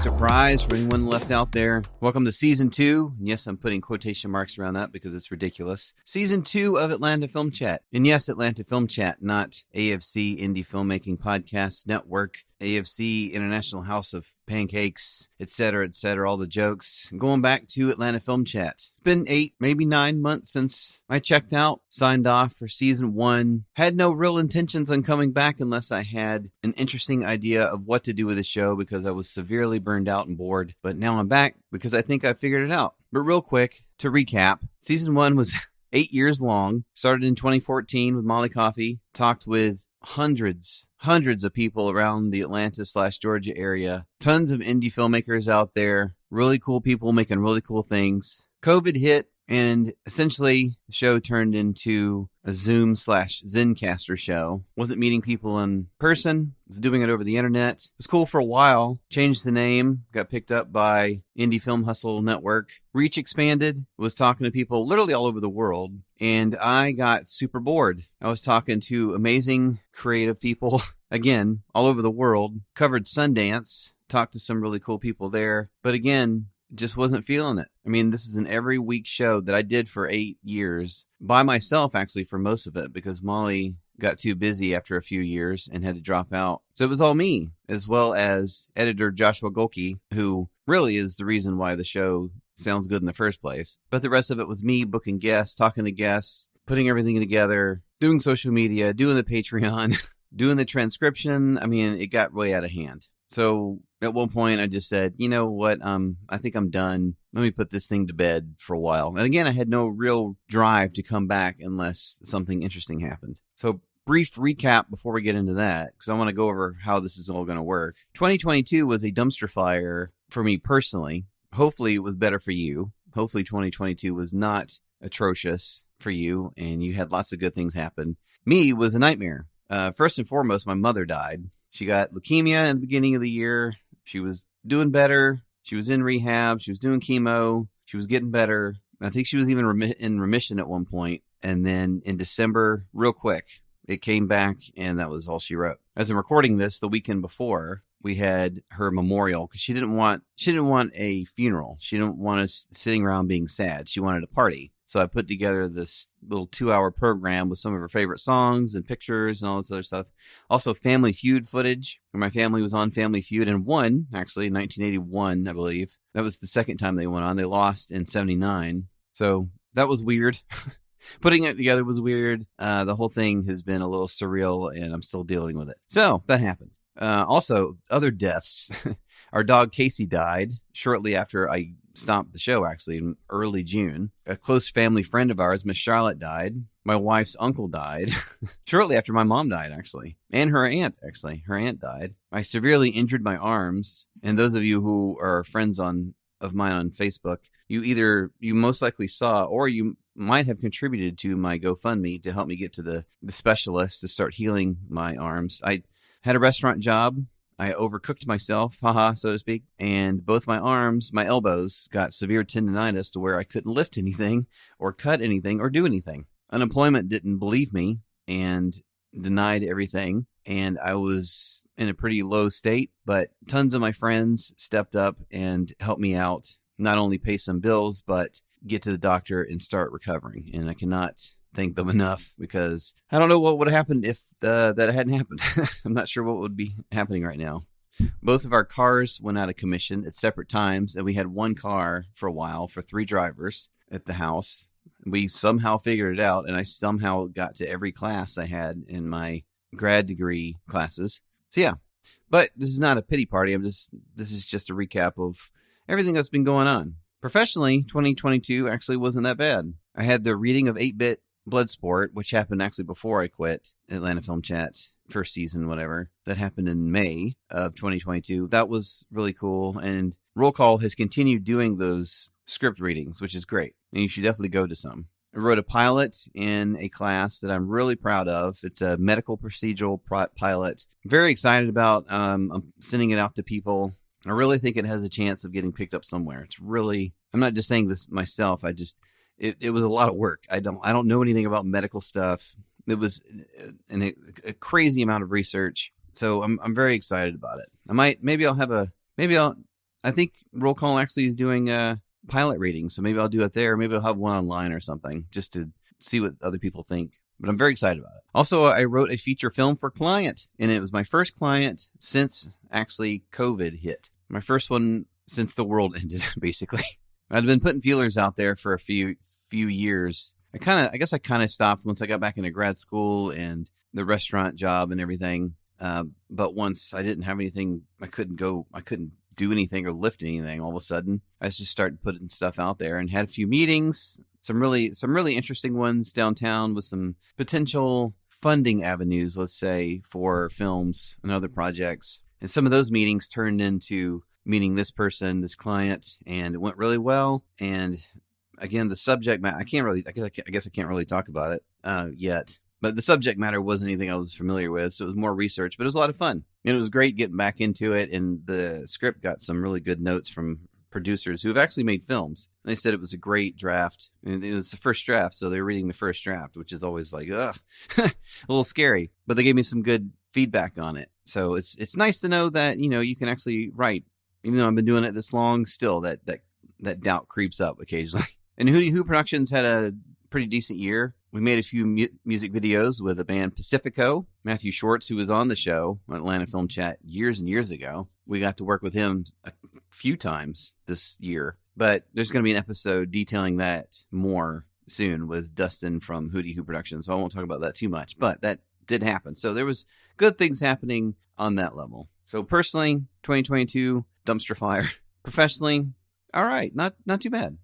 surprise for anyone left out there. Welcome to Season 2. And yes, I'm putting quotation marks around that because it's ridiculous. Season 2 of Atlanta Film Chat. And yes, Atlanta Film Chat, not AFC Indie Filmmaking Podcast Network, AFC International House of Pancakes, etc., all the jokes. Going back to Atlanta Film Chat. It's been 8, maybe 9 months since I checked out, signed off for Season 1. Had no real intentions on coming back unless I had an interesting idea of what to do with the show because I was severely burned out and bored. But now I'm back because I think I figured it out. But real quick, to recap, Season 1 was 8 years long. Started in 2014 with Molly Coffee. Talked with hundreds of people around the Atlanta/Georgia area. Tons of indie filmmakers out there. Really cool people making really cool things. COVID hit, and essentially the show turned into a Zoom/Zencaster show. Wasn't meeting people in person. Was doing it over the internet. It was cool for a while. Changed the name. Got picked up by Indie Film Hustle Network. Reach expanded. Was talking to people literally all over the world. And I got super bored. I was talking to amazing creative people, again, all over the world. Covered Sundance. Talked to some really cool people there. But again, just wasn't feeling it. I mean, this is an every week show that I did for 8 years by myself, actually, for most of it, because Molly got too busy after a few years and had to drop out. So it was all me, as well as editor Joshua Golke, who really is the reason why the show sounds good in the first place. But the rest of it was me booking guests, talking to guests, putting everything together, doing social media, doing the Patreon, doing the transcription. I mean, it got way out of hand. So at one point I just said, you know what, I think I'm done. Let me put this thing to bed for a while. And again, I had no real drive to come back unless something interesting happened. So brief recap before we get into that, because I want to go over how this is all going to work. 2022 was a dumpster fire for me personally. Hopefully it was better for you. Hopefully 2022 was not atrocious for you and you had lots of good things happen. Me, it was a nightmare. First and foremost, my mother died. She got leukemia in the beginning of the year. She was doing better. She was in rehab. She was doing chemo. She was getting better. I think she was even in remission at one point. And then in December, real quick, it came back and that was all she wrote. As I'm recording this, the weekend before, we had her memorial because she didn't want a funeral. She didn't want us sitting around being sad. She wanted a party. So I put together this little 2-hour program with some of her favorite songs and pictures and all this other stuff. Also Family Feud footage, where my family was on Family Feud and won, actually, in 1981, I believe. That was the second time they went on. They lost in 79. So that was weird. Putting it together was weird. The whole thing has been a little surreal, and I'm still dealing with it. So that happened. Also, other deaths. Our dog Casey died shortly after I stopped the show, actually, in early June. A close family friend of ours, Miss Charlotte, died. My wife's uncle died shortly after my mom died, actually. And her aunt, actually. Her aunt died. I severely injured my arms. And those of you who are friends of mine on Facebook, you most likely saw, or you might have contributed to my GoFundMe to help me get to the specialist to start healing my arms. I had a restaurant job. I overcooked myself, so to speak, and both my arms, my elbows, got severe tendonitis to where I couldn't lift anything or cut anything or do anything. Unemployment didn't believe me and denied everything, and I was in a pretty low state, but tons of my friends stepped up and helped me out, not only pay some bills, but get to the doctor and start recovering, and I cannot thank them enough because I don't know what would have happened if that hadn't happened. I'm not sure what would be happening right now. Both of our cars went out of commission at separate times, and we had one car for a while for 3 drivers at the house. We somehow figured it out, and I somehow got to every class I had in my grad degree classes. So yeah, but this is not a pity party. This is just a recap of everything that's been going on. Professionally, 2022 actually wasn't that bad. I had the reading of 8-Bit Bloodsport, which happened actually before I quit Atlanta Film Chat, first season, whatever. That happened in May of 2022. That was really cool. And Roll Call has continued doing those script readings, which is great. And you should definitely go to some. I wrote a pilot in a class that I'm really proud of. It's a medical procedural pilot. Very excited about. I'm sending it out to people. I really think it has a chance of getting picked up somewhere. It's really, I'm not just saying this myself. It was a lot of work. I don't know anything about medical stuff. It was a crazy amount of research. So I'm very excited about it. Maybe I'll I think Roll Call actually is doing a pilot rating, so maybe I'll do it there. Maybe I'll have one online or something just to see what other people think. But I'm very excited about it. Also, I wrote a feature film for client, and it was my first client since actually COVID hit. My first one since the world ended, basically. I'd been putting feelers out there for a few years. I guess I kind of stopped once I got back into grad school and the restaurant job and everything. But once I didn't have anything, I couldn't do anything or lift anything. All of a sudden, I just started putting stuff out there and had a few meetings, some really interesting ones downtown with some potential funding avenues, let's say, for films and other projects. And some of those meetings turned into meeting this person, this client, and it went really well. And again, the subject matter, I guess I can't really talk about it yet. But the subject matter wasn't anything I was familiar with, so it was more research. But it was a lot of fun. And it was great getting back into it. And the script got some really good notes from producers who have actually made films. And they said it was a great draft. And it was the first draft, so they were reading the first draft, which is always like, ugh, a little scary. But they gave me some good feedback on it. So it's nice to know that, you can actually write. Even though I've been doing it this long, still that doubt creeps up occasionally. And Hootie Hoo Productions had a pretty decent year. We made a few music videos with the band Pacifico. Matthew Schwartz, who was on the show, Atlanta Film Chat, years and years ago. We got to work with him a few times this year. But there's going to be an episode detailing that more soon with Dustin from Hootie Hoo Productions. So I won't talk about that too much. But that did happen. So there was good things happening on that level. So personally, 2022, dumpster fire. Professionally, all right. Not too bad,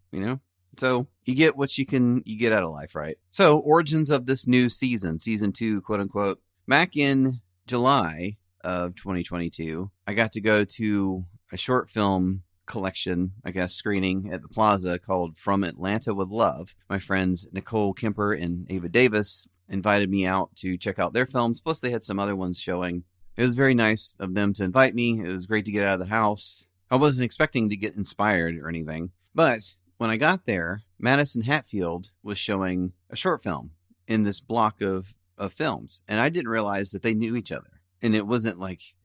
So you get what you get out of life, right? So origins of this new season 2, quote unquote. Back in July of 2022, I got to go to a short film collection, screening at the Plaza called From Atlanta with Love. My friends Nicole Kemper and Ava Davis invited me out to check out their films. Plus they had some other ones showing. It was very nice of them to invite me. It was great to get out of the house. I wasn't expecting to get inspired or anything. But when I got there, Madison Hatfield was showing a short film in this block of films. And I didn't realize that they knew each other. And it wasn't like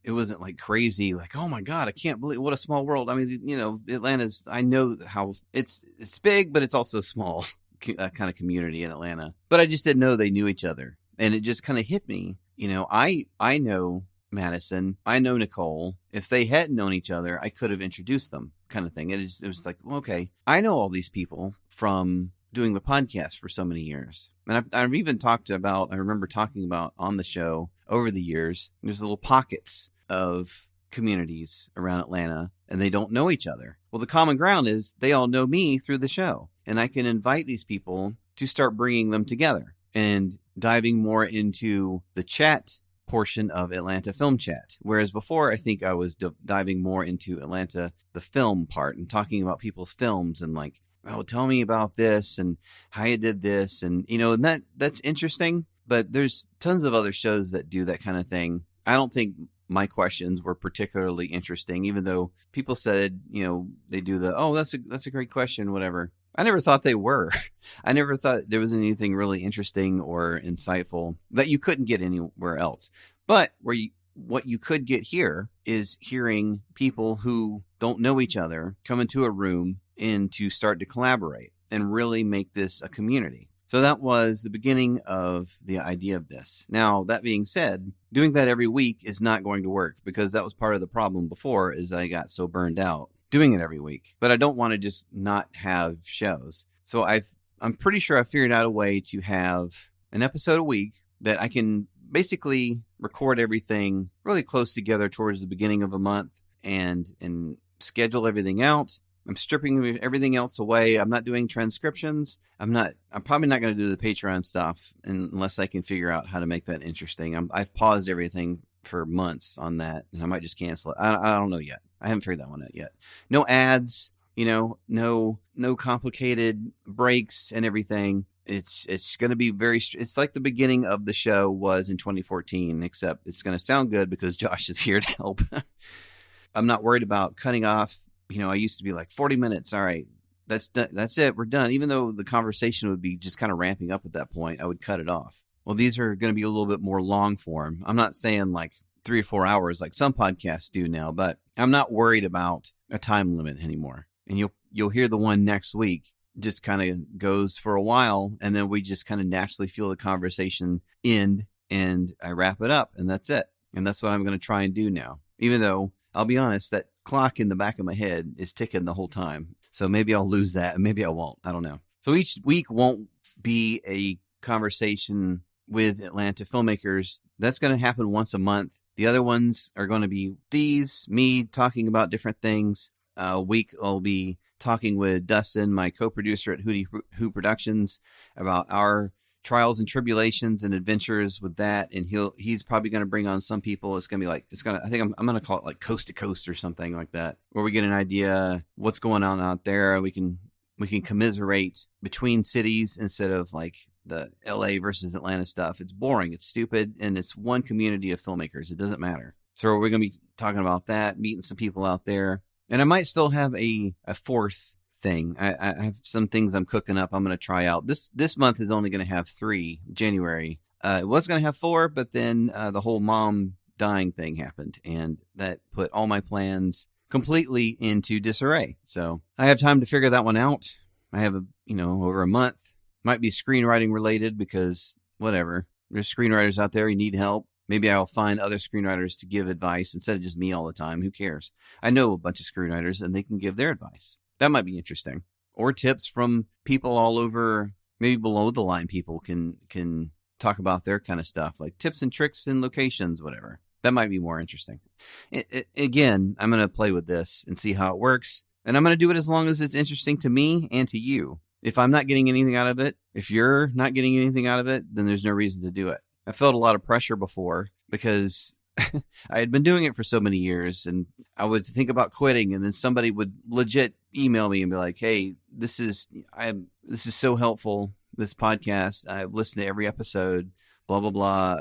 crazy, like, oh my God, I can't believe what a small world. I mean, Atlanta's, I know how it's big, but it's also small kind of community in Atlanta. But I just didn't know they knew each other. And it just kind of hit me. I know Madison, I know Nicole. If they hadn't known each other, I could have introduced them, kind of thing. It was like, okay, I know all these people from doing the podcast for so many years. And I've even I remember talking about on the show over the years, there's little pockets of communities around Atlanta and they don't know each other. Well, the common ground is they all know me through the show, and I can invite these people to start bringing them together and diving more into the chat portion of Atlanta Film Chat. Whereas before, I think I was diving more into Atlanta, the film part, and talking about people's films and like, oh, tell me about this and how you did this. And, and that's interesting, but there's tons of other shows that do that kind of thing. I don't think my questions were particularly interesting, even though people said, they do that's a great question, whatever. I never thought they were. I never thought there was anything really interesting or insightful that you couldn't get anywhere else. But what you could get here is hearing people who don't know each other come into a room and to start to collaborate and really make this a community. So that was the beginning of the idea of this. Now, that being said, doing that every week is not going to work because that was part of the problem before is I got so burned out doing it every week, but I don't want to just not have shows. So I'm pretty sure I figured out a way to have an episode a week that I can basically record everything really close together towards the beginning of a month and schedule everything out. I'm stripping everything else away. I'm not doing transcriptions. I'm probably not going to do the Patreon stuff unless I can figure out how to make that interesting. I've paused everything for months on that, and I might just cancel it. I don't know yet. I haven't figured that one out yet. No ads, no complicated breaks and everything. It's going to be it's like the beginning of the show was in 2014, except it's going to sound good because Josh is here to help. I'm not worried about cutting off. I used to be like 40 minutes. All right, that's it. We're done. Even though the conversation would be just kind of ramping up at that point, I would cut it off. Well, these are going to be a little bit more long form. I'm not saying like 3 or 4 hours like some podcasts do now, but I'm not worried about a time limit anymore. And you'll hear the one next week. Just kind of goes for a while, and then we just kind of naturally feel the conversation end, and I wrap it up, and that's it. And that's what I'm going to try and do now. Even though, I'll be honest, that clock in the back of my head is ticking the whole time. So maybe I'll lose that, and maybe I won't. I don't know. So each week won't be a conversation with Atlanta filmmakers. That's going to happen once a month. The other ones are going to be me talking about different things. A week I'll be talking with Dustin, my co-producer at Who Productions, about our trials and tribulations and adventures with that. And he's probably going to bring on some people. It's going to be like, I think I'm going to call it like Coast to Coast or something like that, where we get an idea what's going on out there. We can commiserate between cities instead of like the LA versus Atlanta stuff. It's boring. It's stupid. And it's one community of filmmakers. It doesn't matter. So we're going to be talking about that, meeting some people out there. And I might still have a fourth thing. I have some things I'm cooking up. I'm going to try out. This month is only going to have 3, January. It was going to have 4, but then the whole mom dying thing happened. And that put all my plans completely into disarray. So I have time to figure that one out. I have over a month. Might be screenwriting related because whatever. There's screenwriters out there. You need help. Maybe I'll find other screenwriters to give advice instead of just me all the time. Who cares? I know a bunch of screenwriters and they can give their advice. That might be interesting. Or tips from people all over, maybe below the line people can talk about their kind of stuff, like tips and tricks and locations, whatever. That might be more interesting. Again, I'm going to play with this and see how it works. And I'm going to do it as long as it's interesting to me and to you. If I'm not getting anything out of it, if you're not getting anything out of it, then there's no reason to do it. I felt a lot of pressure before because I had been doing it for so many years, and I would think about quitting, and then somebody would legit email me and be like, "Hey, this is so helpful. This podcast, I've listened to every episode, blah, blah, blah,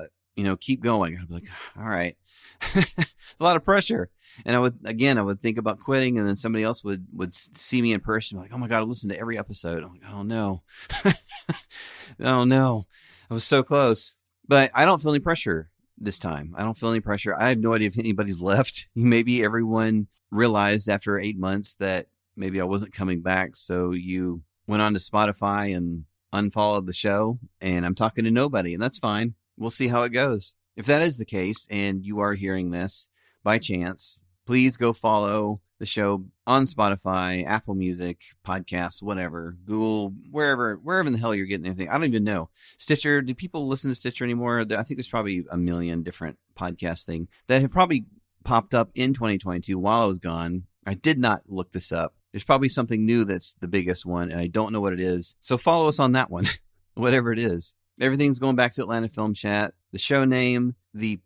keep going." I'd be like, all right. It's a lot of pressure. And I would think about quitting, and then somebody else would see me in person, like, "Oh my God, I listened to every episode." I'm like, "Oh no." Oh no. I was so close. But I don't feel any pressure this time. I don't feel any pressure. I have no idea if anybody's left. Maybe everyone realized after 8 months that maybe I wasn't coming back. So you went on to Spotify and unfollowed the show, and I'm talking to nobody, and that's fine. We'll see how it goes. If that is the case, and you are hearing this by chance, please go follow the show on Spotify, Apple Music, podcasts, whatever, Google, wherever in the hell you're getting anything. I don't even know. Stitcher, do people listen to Stitcher anymore? I think there's probably a million different podcast things that have probably popped up in 2022 while I was gone. I did not look this up. There's probably something new that's the biggest one, and I don't know what it is. So follow us on that one, whatever it is. Everything's going back to Atlanta Film Chat. The show name, the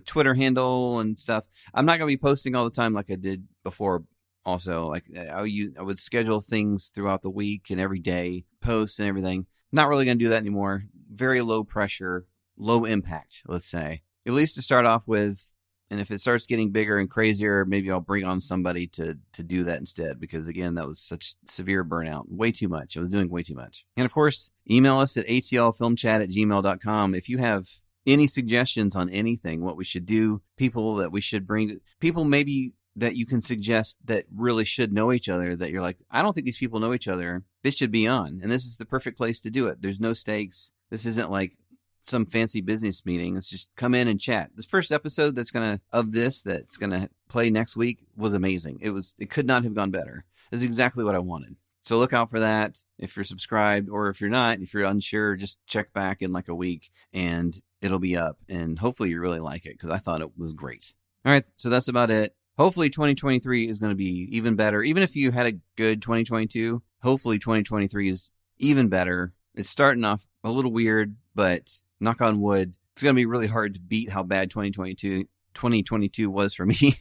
Twitter handle and stuff. I'm not going to be posting all the time like I did before. Also, like I would schedule things throughout the week and every day, posts and everything. Not really going to do that anymore. Very low pressure, low impact, let's say. At least to start off with. And if it starts getting bigger and crazier, maybe I'll bring on somebody to do that instead. Because again, that was such severe burnout. Way too much. I was doing way too much. And of course, email us at atlfilmchat@gmail.com if you have any suggestions on anything, what we should do, people that we should bring, people maybe that you can suggest that really should know each other, that you're like, I don't think these people know each other. They should be on. And this is the perfect place to do it. There's no stakes. This isn't like some fancy business meeting. It's just come in and chat. This first episode that's going to play next week was amazing. It could not have gone better. It's exactly what I wanted. So look out for that. If you're subscribed, or if you're not, if you're unsure, just check back in like a week and it'll be up. And hopefully you really like it, because I thought it was great. All right. So that's about it. Hopefully 2023 is going to be even better. Even if you had a good 2022, hopefully 2023 is even better. It's starting off a little weird, but knock on wood, it's going to be really hard to beat how bad 2022 was for me.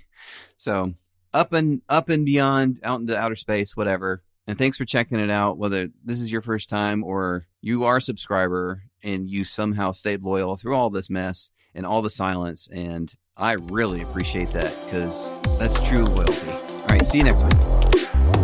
So up and beyond, out into outer space, whatever. And thanks for checking it out, whether this is your first time or you are a subscriber and you somehow stayed loyal through all this mess and all the silence. And I really appreciate that, because that's true loyalty. All right, see you next week.